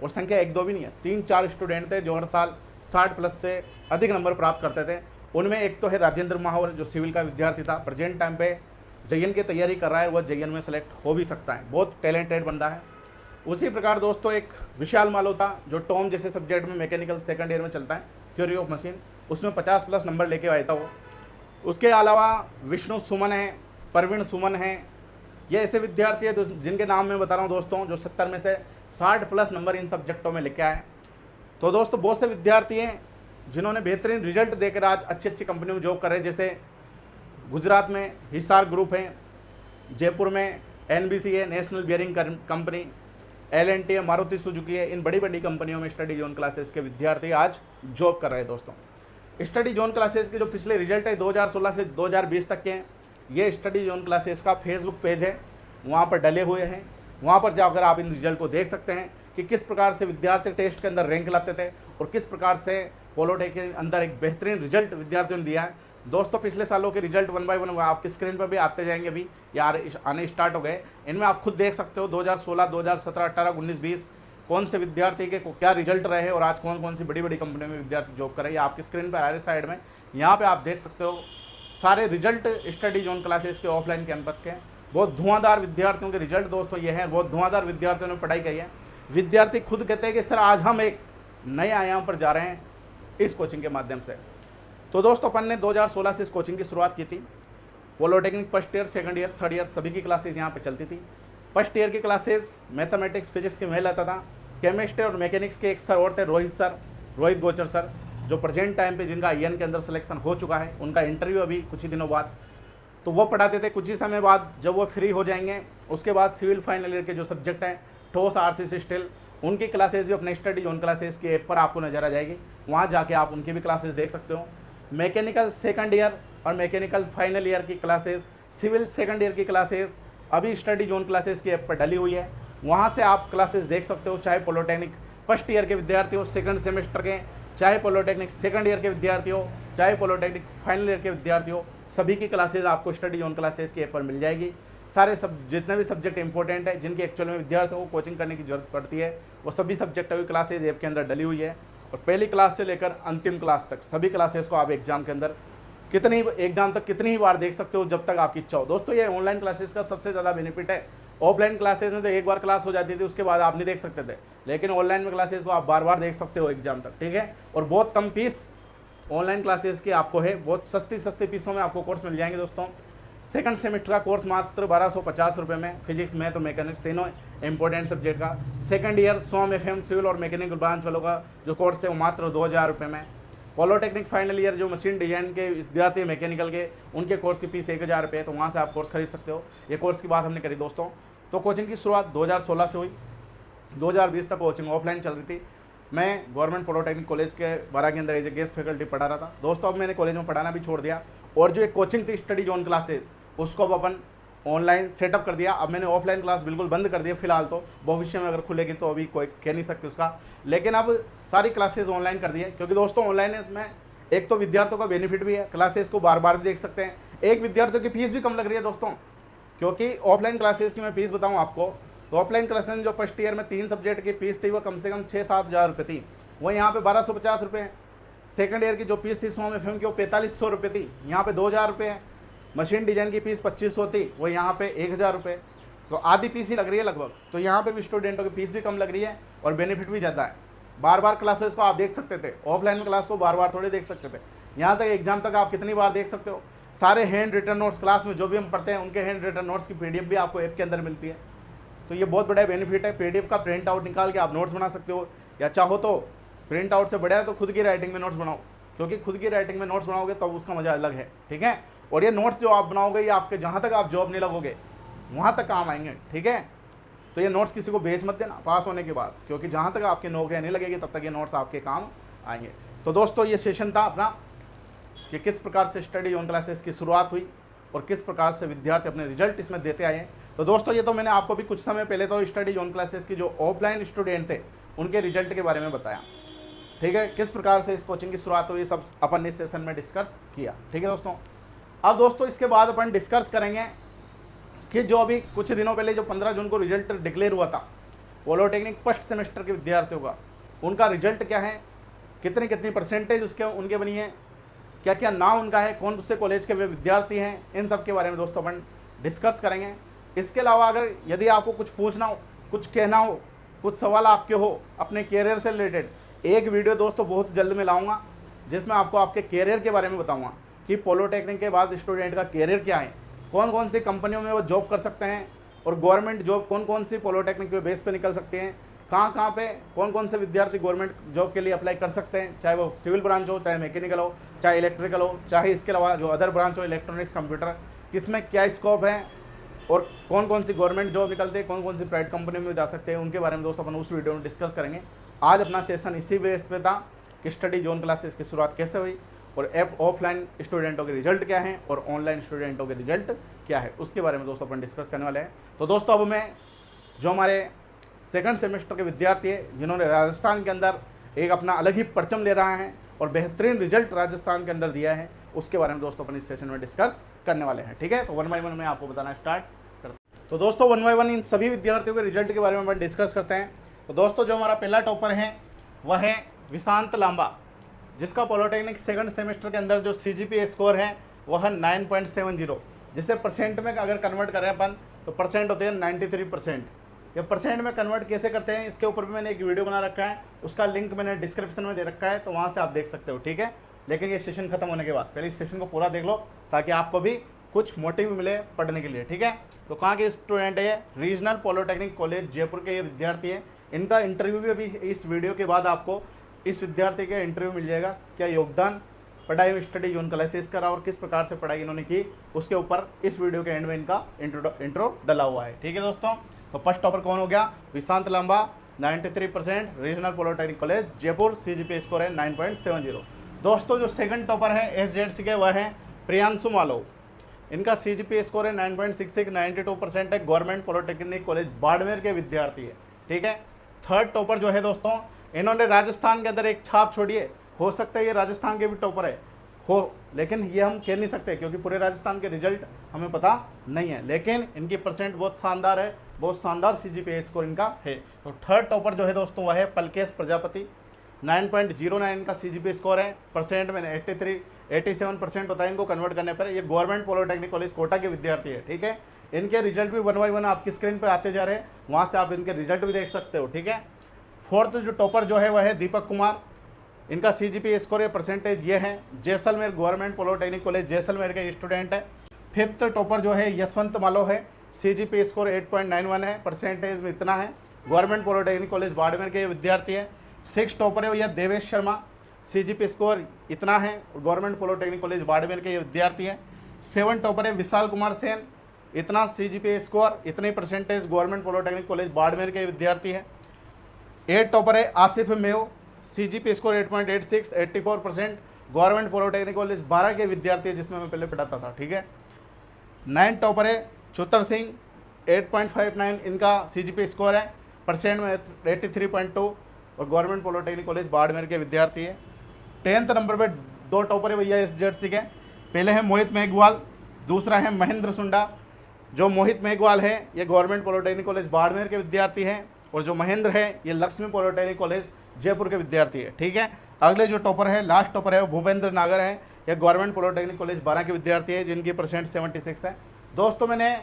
और संख्या 1-2 भी नहीं है, 3-4 स्टूडेंट थे जो हर साल 60 प्लस से अधिक नंबर प्राप्त करते थे। उनमें एक तो है राजेंद्र महावर जो सिविल का विद्यार्थी था, प्रेजेंट टाइम पे जेईएन की तैयारी कर रहा है, वह जेईएन में सेलेक्ट हो भी सकता है, बहुत टैलेंटेड बंदा है। उसी प्रकार दोस्तों एक विशाल मालोता जो टॉम जैसे सब्जेक्ट में मैकेनिकल सेकंड ईयर में चलता है, थ्योरी ऑफ मशीन, उसमें 50 प्लस नंबर लेके आया था वो। उसके अलावा विष्णु सुमन है, परवीन सुमन है, ये ऐसे विद्यार्थी है जिनके नाम मैं बता रहा हूँ दोस्तों, जो 70 में से 60 प्लस नंबर इन सब्जेक्टों में लेके आए। तो दोस्तों बहुत से विद्यार्थी हैं जिन्होंने बेहतरीन रिजल्ट देकर आज अच्छी अच्छी कंपनियों में जॉब कर रहे हैं, जैसे गुजरात में हिसार ग्रुप है, जयपुर में एनबीसी है, नेशनल बियरिंग कंपनी, एलएनटी है, मारुति सुजुकी है। इन बड़ी बड़ी कंपनियों में स्टडी जोन क्लासेस के विद्यार्थी आज जॉब कर रहे हैं। दोस्तों स्टडी जोन क्लासेस के जो पिछले रिजल्ट है 2016 से 2020 तक के हैं, ये स्टडी जोन क्लासेस का फेसबुक पेज है, वहाँ पर डले हुए हैं। वहाँ पर जाकर आप इन रिजल्ट को देख सकते हैं कि किस प्रकार से विद्यार्थी टेस्ट के अंदर रैंक लाते थे और किस प्रकार से पॉलिटेक्निक के अंदर एक बेहतरीन रिजल्ट विद्यार्थियों ने दिया है। दोस्तों पिछले सालों के रिजल्ट 1 बाय 1 आपकी स्क्रीन पर भी आते जाएंगे, अभी यार आने स्टार्ट हो गए। इनमें आप खुद देख सकते हो 2016, 2017, 18, 19, 20 कौन से विद्यार्थी के क्या रिजल्ट रहे और आज कौन कौन सी बड़ी बड़ी कंपनियों में विद्यार्थी जॉब कर रहे हैं। आपकी स्क्रीन पर आ रहे साइड में, यहाँ पे आप देख सकते हो सारे रिजल्ट स्टडी जोन क्लासेस के ऑफलाइन कैंपस के। बहुत धुआंधार विद्यार्थियों के रिजल्ट दोस्तों ये हैं, बहुत धुआंधार विद्यार्थियों ने पढ़ाई की है। विद्यार्थी खुद कहते हैं कि सर आज हम एक नए आयाम पर जा रहे हैं इस कोचिंग के माध्यम से। तो दोस्तों अपन ने 2016 से इस कोचिंग की शुरुआत की थी। Polytechnic first year, second year, third year सभी की क्लासेस यहाँ पे चलती थी। फर्स्ट ईयर की क्लासेस मैथमेटिक्स, फिजिक्स के मैं लेता था। केमिस्ट्री और मैकेनिक्स के एक सर और थे, रोहित गोचर सर, जो प्रेजेंट टाइम पे जिनका आईएन के अंदर सिलेक्शन हो चुका है, उनका इंटरव्यू अभी कुछ ही दिनों बाद, तो वो पढ़ाते थे। कुछ ही समय बाद जब वो फ्री हो जाएंगे उसके बाद सिविल फाइनल ईयर के जो सब्जेक्ट हैं, ठोस, आरसीसी, स्टील, उनकी क्लासेस भी अपने स्टडी जोन क्लासेस के ऐप पर आपको नजर आ जाएगी, वहाँ जाके आप उनकी भी क्लासेस देख सकते हो। मैकेनिकल सेकंड ईयर और मैकेनिकल फाइनल ईयर की क्लासेस, सिविल सेकंड ईयर की क्लासेस अभी स्टडी जोन क्लासेस की ऐप पर डली हुई है, वहाँ से आप क्लासेस देख सकते हो। चाहे पॉलिटेक्निक फर्स्ट ईयर के विद्यार्थी हो, सेकंड सेमेस्टर के, चाहे पॉलिटेक्निक सेकंड ईयर के विद्यार्थी हो, चाहे पॉलिटेक्निक फाइनल ईयर के विद्यार्थी हो, सभी की क्लासेस आपको स्टडी जोन क्लासेस के ऐप पर मिल जाएगी। सारे जितने भी सब्जेक्ट इंपॉर्टेंट है, जिनकी एक्चुअल में विद्यार्थियों को कोचिंग करने की जरूरत पड़ती है, वो सभी सब्जेक्ट की क्लासेज ऐप के अंदर डली हुई है। और पहली क्लास से लेकर अंतिम क्लास तक सभी क्लासेस को आप एग्जाम के अंदर कितनी ही बार देख सकते हो, जब तक आपकी इच्छा हो। दोस्तों ये ऑनलाइन क्लासेस का सबसे ज़्यादा बेनिफिट है ऑफलाइन क्लासेस में तो एक बार क्लास हो जाती थी, उसके बाद आप नहीं देख सकते थे, लेकिन ऑनलाइन में क्लासेस को आप बार बार देख सकते हो एग्जाम तक, ठीक है। और बहुत कम फीस ऑनलाइन क्लासेस की आपको है, बहुत सस्ती फीसों में आपको कोर्स मिल जाएंगे दोस्तों। सेकंड सेमेस्टर का कोर्स मात्र 1250 रुपये में, फिजिक्स मैथ और मैकेनिक्स तीनों इंपॉर्टेंट सब्जेक्ट का। सेकंड ईयर सोम FM सिविल और मैकेनिकल ब्रांच वालों का जो कोर्स है वो मात्र 2000 रुपये में। पॉलिटेक्निक फाइनल ईयर जो मशीन डिजाइन के विद्यार्थी मैकेनिकल के, उनके कोर्स की फीस 1000 रुपये, तो वहाँ से आप कोर्स खरीद सकते हो। ये कोर्स की बात हमने करी दोस्तों। तो कोचिंग की शुरुआत 2016 से हुई, 2020 तक कोचिंग ऑफलाइन चल रही थी। मैं गवर्नमेंट पॉलिटेक्निक कॉलेज के बारा के अंदर एज ए गेस्ट फैकल्टी पढ़ा रहा था दोस्तों। अब मैंने कॉलेज में पढ़ाना भी छोड़ दिया, और जो एक कोचिंग थी स्टडी जोन क्लासेस, उसको अब अपन ऑनलाइन सेटअप कर दिया। अब मैंने ऑफलाइन क्लास बिल्कुल बंद कर दिया फिलहाल, तो भविष्य में अगर खुलेगी तो अभी कोई कह नहीं सकते उसका, लेकिन अब सारी क्लासेस ऑनलाइन कर दी है। क्योंकि दोस्तों ऑनलाइन में एक तो विद्यार्थियों का बेनिफिट भी है, क्लासेस को बार बार भी देख सकते हैं, एक विद्यार्थियों की फीस भी कम लग रही है दोस्तों। क्योंकि ऑफलाइन क्लासेस की मैं फीस बताऊँ आपको, तो ऑफलाइन क्लासेस में जो फर्स्ट ईयर में 3 सब्जेक्ट की फीस थी वो कम से कम 6-7 हज़ार रुपये थी, वो यहाँ पे 1250 रुपये है। सेकंड ईयर की जो फीस थी सोम FM की वो 4500 रुपये थी, यहाँ पे 2000 रुपये है। मशीन डिजाइन की फीस 2500 थी, वो यहाँ पे 1000 रुपये, तो आधी फीस ही लग रही है लगभग। तो यहाँ पे भी स्टूडेंटों की फीस भी कम लग रही है और बेनिफिट भी ज़्यादा है। बार बार क्लासेस को आप देख सकते थे, ऑफलाइन क्लास को बार बार थोड़ी देख सकते थे, यहाँ तक एग्जाम तक आप कितनी बार देख सकते हो। सारे हैंड रिटन नोट्स क्लास में जो भी हम पढ़ते हैं उनके हैंड रिटन नोट्स की PDF भी आपको ऐप के अंदर मिलती है, तो ये बहुत बड़ा बेनिफिट है। PDF का प्रिंट आउट निकाल के आप नोट्स बना सकते हो, या चाहो तो प्रिंट आउट से बढ़िया तो खुद की राइटिंग में नोट्स बनाओ, क्योंकि खुद की राइटिंग में नोट्स बनाओगे तो उसका मजा अलग है, ठीक है। और ये नोट्स जो आप बनाओगे ये आपके जहाँ तक आप जॉब नहीं लगोगे वहाँ तक काम आएंगे, ठीक है। तो ये नोट्स किसी को भेज मत देना पास होने के बाद, क्योंकि जहाँ तक आपकी नौकरियाँ नहीं लगेगी तब तक ये नोट्स आपके काम आएंगे। तो दोस्तों ये सेशन था अपना कि किस प्रकार से स्टडी जोन क्लासेस की शुरुआत हुई और किस प्रकार से विद्यार्थी अपने रिजल्ट इसमें देते आए हैं। तो दोस्तों ये तो मैंने आपको भी कुछ समय पहले तो स्टडी जोन क्लासेस की जो ऑफलाइन स्टूडेंट थे उनके रिजल्ट के बारे में बताया, ठीक है, किस प्रकार से इस कोचिंग की शुरुआत हुई, सब अपन इस सेशन में डिस्कस किया, ठीक है दोस्तों। अब दोस्तों इसके बाद अपन डिस्कस करेंगे कि जो अभी कुछ दिनों पहले जो 15 जून को रिजल्ट डिक्लेयर हुआ था पॉलिटेक्निक फर्स्ट सेमेस्टर के विद्यार्थियों का, उनका रिजल्ट क्या है, कितनी कितनी परसेंटेज उसके उनके बनी है, क्या क्या नाम उनका है, कौन से कॉलेज के वे विद्यार्थी हैं, इन सब के बारे में दोस्तों अपन डिस्कस करेंगे। इसके अलावा अगर यदि आपको कुछ पूछना हो, कुछ कहना हो, कुछ सवाल आपके हो अपने कैरियर से रिलेटेड, एक वीडियो दोस्तों बहुत जल्द में लाऊंगा जिसमें आपको आपके कैरियर के बारे में बताऊंगा कि पॉलिटेक्निक के बाद स्टूडेंट का कैरियर क्या है, कौन कौन सी कंपनियों में वो जॉब कर सकते हैं, और गवर्नमेंट जॉब कौन कौन सी पॉलिटेक्निक के बेस पे निकल सकते हैं, कहाँ पे कौन कौन से विद्यार्थी गवर्नमेंट जॉब के लिए अप्लाई कर सकते हैं, चाहे वो सिविल ब्रांच हो, चाहे मैकेनिकल हो, चाहे इलेक्ट्रिकल हो, चाहे इसके अलावा जो अदर ब्रांच हो इलेक्ट्रॉनिक्स कंप्यूटर, किसमें क्या स्कोप है, और कौन कौन सी गवर्नमेंट जॉब निकलते हैं, कौन कौन सी प्राइवेट कंपनी में जा सकते हैं, उनके बारे में दोस्तों अपन उस वीडियो में डिस्कस करेंगे। आज अपना सेशन इसी बेस पे था कि स्टडी जोन क्लासेस की शुरुआत कैसे हुई और ऑफलाइन स्टूडेंटों के रिजल्ट क्या हैं और ऑनलाइन स्टूडेंटों के रिजल्ट क्या है, उसके बारे में दोस्तों अपन डिस्कस करने वाले हैं। तो दोस्तों अब मैं जो हमारे सेकंड सेमेस्टर के विद्यार्थी हैं जिन्होंने राजस्थान के अंदर एक अपना अलग ही परचम ले रहा है और बेहतरीन रिजल्ट राजस्थान के अंदर दिया है, उसके बारे में दोस्तों अपन इस सेशन में डिस्कस करने वाले हैं, ठीक है। तो 1 बाय 1 में आपको बताना स्टार्ट करते हैं। तो दोस्तों 1 बाय 1 इन सभी विद्यार्थियों के रिजल्ट के बारे में अपन डिस्कस करते हैं। तो दोस्तों जो हमारा पहला टॉपर है वह है विशांत लांबा, जिसका पॉलिटेक्निक सेकंड सेमेस्टर के अंदर जो CGPA स्कोर है वह है 9.70, जिसे परसेंट में अगर कन्वर्ट करें अपन तो परसेंट होते हैं 93%। ये परसेंट में कन्वर्ट कैसे करते हैं इसके ऊपर भी मैंने एक वीडियो बना रखा है, उसका लिंक मैंने डिस्क्रिप्शन में दे रखा है, तो वहाँ से आप देख सकते हो, ठीक है। लेकिन ये सेशन खत्म होने के बाद पहले इस सेशन को पूरा देख लो ताकि आपको भी कुछ मोटिव मिले पढ़ने के लिए, ठीक है। तो कहाँ के स्टूडेंट है ये, रीजनल पॉलिटेक्निक कॉलेज जयपुर के ये विद्यार्थी है। इनका इंटरव्यू भी अभी इस वीडियो के बाद आपको इस विद्यार्थी का इंटरव्यू मिल जाएगा, क्या योगदान पढ़ाई में स्टडी जोन क्लासेस करा और किस प्रकार से पढ़ाई इन्होंने की, उसके ऊपर इस वीडियो के एंड में इनका इंट्रो डला हुआ है, ठीक है दोस्तों। तो फर्स्ट टॉपर कौन हो गया, Vishant Lamba 93%, regional polytechnic college Jaipur, CGPA score है 9.70। दोस्तों जो सेकंड टॉपर है SZC के वह है प्रियांशु मालव, इनका CGPA स्कोर है 9.66, 92% है, गवर्नमेंट पॉलिटेक्निक कॉलेज बाड़मेर के विद्यार्थी है, ठीक है। थर्ड टॉपर जो है दोस्तों, इन्होंने राजस्थान के अंदर एक छाप छोड़ी है, हो सकता है ये राजस्थान के भी टॉपर है हो, लेकिन ये हम कह नहीं सकते क्योंकि पूरे राजस्थान के रिजल्ट हमें पता नहीं है, लेकिन इनकी परसेंट बहुत शानदार है, बहुत शानदार CGPA स्कोर इनका है। तो थर्ड टॉपर जो है दोस्तों वह है पलकेश प्रजापति, 9.09 इनका CGPA स्कोर है, परसेंट में 87% होता है इनको कन्वर्ट करने पर। ये गवर्नमेंट पॉलिटेक्निक कॉलेज कोटा के विद्यार्थी है, ठीक है। इनके रिजल्ट भी 1 बाय 1 आपकी स्क्रीन पर आते जा रहे हैं, वहाँ से आप इनके रिजल्ट भी देख सकते हो। ठीक है, फोर्थ जो टॉपर जो है वह है दीपक कुमार। इनका CGPA स्कोर परसेंटेज ये है, Jaisalmer government polytechnic college Jaisalmer के स्टूडेंट है। फिफ्थ टॉपर जो है यशवंत मालो है, CGPA स्कोर 8.91 है, परसेंटेज में इतना है, गवर्नमेंट पॉलिटेक्निक कॉलेज बाड़मेर के विद्यार्थी है। सिक्स टॉपर है भैया देवेश शर्मा, CGPA स्कोर इतना है, गवर्नमेंट पॉलिटेक्निक कॉलेज बाड़मेर के विद्यार्थी है। 7 टॉपर है विशाल कुमार सेन, इतना CGPA स्कोर, इतनी percentage, government polytechnic college Barmer के विद्यार्थी है। 8 टॉपर है आसिफ मेव, CGPA score 8.86, 84%, government polytechnic college 12 के विद्यार्थी है, जिसमें मैं पहले पढ़ाता था। ठीक है, 9 टॉपर है चुतर सिंह, 8.59 इनका CGPA स्कोर है, परसेंट में 83.2, और गवर्नमेंट पॉलिटेक्निक कॉलेज बाड़मेर के विद्यार्थी है। 10th नंबर पे 2 टॉपर है भैया SZC के, पहले है मोहित मेघवाल, दूसरा है महेंद्र सुंडा। जो मोहित मेघवाल है ये गवर्नमेंट पॉलिटेक्निक कॉलेज बाड़मेर के विद्यार्थी हैं, और जो महेंद्र है ये लक्ष्मी पॉलिटेक्निक कॉलेज जयपुर के विद्यार्थी है। ठीक है, अगले जो टॉपर है, लास्ट टॉपर है, वो भूपेंद्र नागर है, ये गवर्नमेंट पॉलिटेक्निक कॉलेज 12 के विद्यार्थी है, जिनकी परसेंट 76 है। दोस्तों मैंने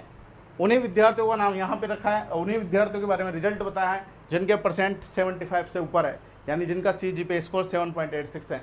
उन्हीं विद्यार्थियों का नाम यहाँ पे रखा है, और उन्हीं विद्यार्थियों के बारे में रिजल्ट बताया है जिनके परसेंट 75 से ऊपर है, यानी जिनका CGPA स्कोर 7.86 है।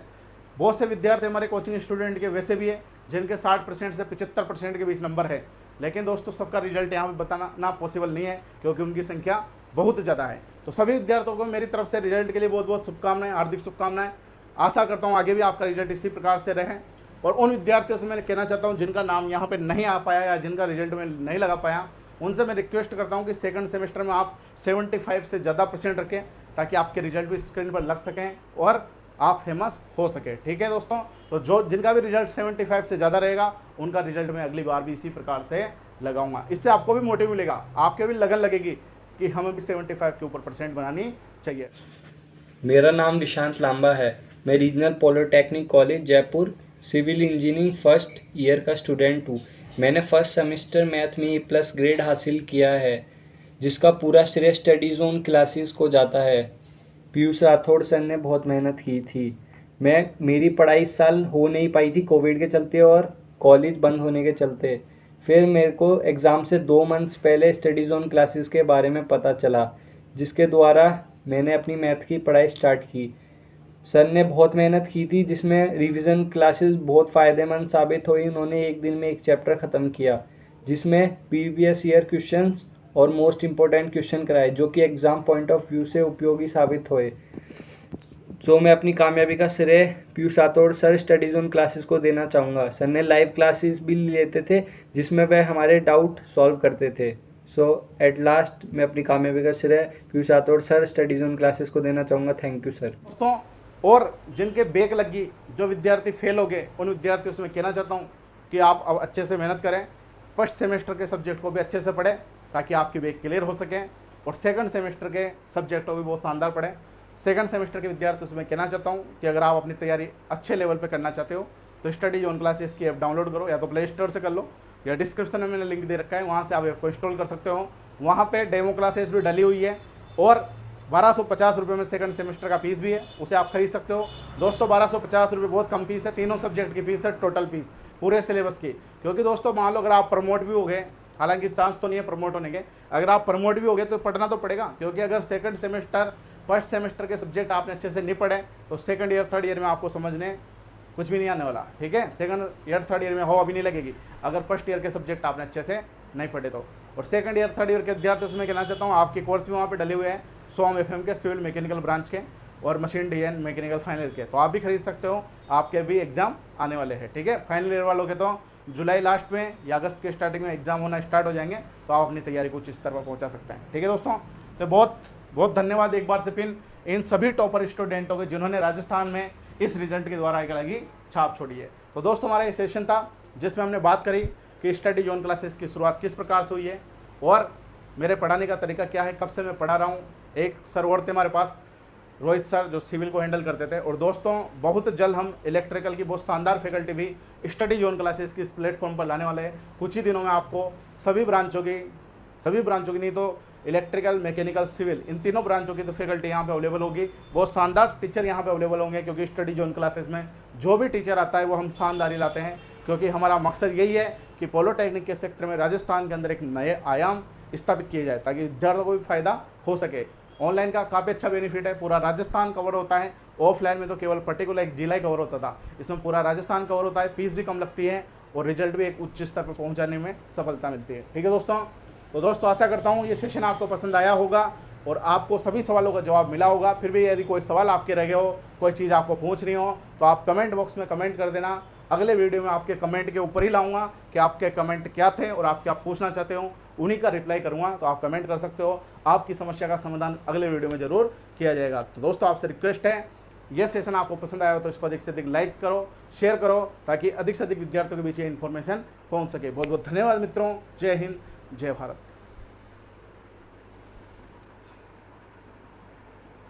बहुत से विद्यार्थी हमारे कोचिंग स्टूडेंट के वैसे भी है जिनके 60% से 75% के बीच नंबर है, लेकिन दोस्तों सबका रिजल्ट यहाँ पे बताना ना पॉसिबल नहीं है, क्योंकि उनकी संख्या बहुत ज़्यादा है। तो सभी विद्यार्थियों को मेरी तरफ से रिजल्ट के लिए बहुत बहुत शुभकामनाएं, हार्दिक शुभकामनाएं। आशा करता हूँ आगे भी आपका रिजल्ट इसी प्रकार से रहे। और उन विद्यार्थियों से मैं कहना चाहता हूँ जिनका नाम यहाँ पे नहीं आ पाया या जिनका रिजल्ट में नहीं लगा पाया, उनसे मैं रिक्वेस्ट करता हूँ कि सेकंड सेमेस्टर में आप 75 से ज़्यादा % रखें, ताकि आपके रिजल्ट भी स्क्रीन पर लग सकें और आप फेमस हो सके। ठीक है दोस्तों, तो जो जिनका भी रिजल्ट 75 से ज़्यादा रहेगा उनका रिजल्ट मैं अगली बार भी इसी प्रकार से लगाऊंगा। इससे आपको भी मोटिव मिलेगा, आपके भी लगन लगेगी कि हमें भी 75 के ऊपर % बनानी चाहिए। मेरा नाम विशांत लांबा है, मैं regional polytechnic college Jaipur civil engineering first year का स्टूडेंट हूँ। मैंने फर्स्ट सेमेस्टर मैथ में E+ ग्रेड हासिल किया है, जिसका पूरा श्रेय स्टडी जोन क्लासेस को जाता है। पीयूष राठौड़ सर ने बहुत मेहनत की थी। मेरी पढ़ाई इस साल हो नहीं पाई थी कोविड के चलते और कॉलेज बंद होने के चलते। फिर मेरे को एग्ज़ाम से 2 मंथ्स पहले स्टडी जोन क्लासेस के बारे में पता चला, जिसके द्वारा मैंने अपनी मैथ की पढ़ाई स्टार्ट की। सर ने बहुत मेहनत की थी, जिसमें रिवीजन क्लासेस बहुत फ़ायदेमंद साबित हुई। उन्होंने एक दिन में एक चैप्टर ख़त्म किया, जिसमें प्रीवियस ईयर क्वेश्चंस और मोस्ट इम्पोर्टेंट क्वेश्चन कराए, जो कि एग्ज़ाम पॉइंट ऑफ व्यू से उपयोगी साबित हुए। तो मैं अपनी कामयाबी का श्रेय Piyush Rathore sir study zone classes को देना चाहूँगा। सर ने लाइव क्लासेस भी लेते थे, जिसमें वह हमारे डाउट सॉल्व करते थे। सो एट लास्ट मैं अपनी कामयाबी का श्रेय Piyush Rathore sir study zone classes को देना चाहूँगा। Thank you sir. दोस्तों, और जिनके बैक लगी, जो विद्यार्थी फेल हो गए, उन विद्यार्थियों से मैं कहना चाहता हूँ कि आप अब अच्छे से मेहनत करें, फर्स्ट सेमेस्टर के सब्जेक्ट को भी अच्छे से पढ़ें ताकि आपकी बैक क्लियर हो सकें, और सेकंड सेमेस्टर के सब्जेक्ट को भी बहुत शानदार पढ़ें। सेकंड सेमेस्टर के विद्यार्थियों से मैं कहना चाहता हूँ कि अगर आप अपनी तैयारी अच्छे लेवल पे करना चाहते हो तो स्टडी जोन क्लासेस की ऐप डाउनलोड करो, या तो प्ले स्टोर से कर लो, या डिस्क्रिप्शन में मैंने लिंक दे रखा है, वहाँ से आप ऐप को इंस्टॉल कर सकते हो। वहाँ पे डेमो क्लासेस भी डली हुई है, और 1250 रुपये में सेकंड सेमेस्टर का फीस भी है, उसे आप खरीद सकते हो। दोस्तों 1250 रुपये बहुत कम फीस है, तीनों सब्जेक्ट की फीस है, टोटल फीस पूरे सिलेबस की। क्योंकि दोस्तों मान लो अगर आप प्रमोट भी हो गए, हालांकि चांस तो नहीं है प्रमोट होने के, अगर आप प्रमोट भी हो गए तो पढ़ना तो पड़ेगा, क्योंकि अगर सेकंड सेमेस्टर फर्स्ट सेमेस्टर के सब्जेक्ट आपने अच्छे से नहीं पढ़े तो सेकंड ईयर थर्ड ईयर में आपको समझने कुछ भी नहीं आने वाला। ठीक है, सेकंड ईयर थर्ड ईयर में हो अभी नहीं लगेगी अगर फर्स्ट ईयर के सब्जेक्ट आपने अच्छे से नहीं पढ़े तो। और सेकंड ईयर थर्ड ईयर के विद्यार्थियों से मैं कहना चाहता हूँ, आपके कोर्स भी वहाँ पे डले हुए हैं, सोम FM के सिविल मैकेनिकल ब्रांच के और मशीन डिजाइन मैकेनिकल फाइनल के, तो आप भी खरीद सकते हो, आपके भी एग्जाम आने वाले हैं। ठीक है, फाइनल ईयर वालों के तो जुलाई लास्ट में या अगस्त के स्टार्टिंग में एग्जाम होना स्टार्ट हो जाएंगे, तो आप अपनी तैयारी को इस तरह पहुँचा सकते हैं। ठीक है दोस्तों, तो बहुत बहुत धन्यवाद एक बार से फिर इन सभी टॉपर स्टूडेंटों के जिन्होंने राजस्थान में इस रिजल्ट के द्वारा एक अलग छाप छोड़ी है। तो दोस्तों हमारा ये सेशन था जिसमें हमने बात करी कि स्टडी जोन क्लासेस की शुरुआत किस प्रकार से हुई है और मेरे पढ़ाने का तरीका क्या है, कब से मैं पढ़ा रहा हूँ। एक सर और थे हमारे पास, रोहित सर, जो सिविल को हैंडल करते थे। और दोस्तों बहुत जल्द हम इलेक्ट्रिकल की बहुत शानदार फैकल्टी भी स्टडी जोन क्लासेस की इस प्लेटफॉर्म पर लाने वाले हैं। कुछ ही दिनों में आपको सभी ब्रांचों की नहीं तो इलेक्ट्रिकल, मैकेनिकल, सिविल, इन तीनों ब्रांचों की तो फैकल्टी यहाँ पे अवेलेबल होगी। बहुत शानदार टीचर यहाँ पे अवेलेबल होंगे, क्योंकि स्टडी जोन क्लासेस में जो भी टीचर आता है वो हम शानदारी लाते हैं। क्योंकि हमारा मकसद यही है कि पॉलिटेक्निक के सेक्टर में राजस्थान के अंदर एक नए आयाम स्थापित किए जाए ताकि विद्यार्थियों को भी फायदा हो सके। ऑनलाइन का काफ़ी अच्छा बेनिफिट है, पूरा राजस्थान कवर होता है। ऑफलाइन में तो केवल पर्टिकुलर एक जिला ही कवर होता था, इसमें पूरा राजस्थान कवर होता है, फीस भी कम लगती है और रिजल्ट भी एक उच्च स्तर पर पहुंचाने में सफलता मिलती है। ठीक है दोस्तों, तो दोस्तों आशा करता हूँ ये सेशन आपको पसंद आया होगा और आपको सभी सवालों का जवाब मिला होगा। फिर भी यदि कोई सवाल आपके रह गए हो, कोई चीज़ आपको पूछनी हो, तो आप कमेंट बॉक्स में कमेंट कर देना। अगले वीडियो में आपके कमेंट के ऊपर ही लाऊंगा कि आपके कमेंट क्या थे और आप क्या पूछना चाहते हो, उन्हीं का रिप्लाई करूंगा। तो आप कमेंट कर सकते हो, आपकी समस्या का समाधान अगले वीडियो में ज़रूर किया जाएगा। तो दोस्तों आपसे रिक्वेस्ट है, यह सेशन आपको पसंद आया हो तो इसको अधिक से अधिक लाइक करो, शेयर करो, ताकि अधिक से अधिक विद्यार्थियों के बीच ये इन्फॉर्मेशन पहुंच सके। बहुत बहुत धन्यवाद मित्रों। जय हिंद, जय भारत।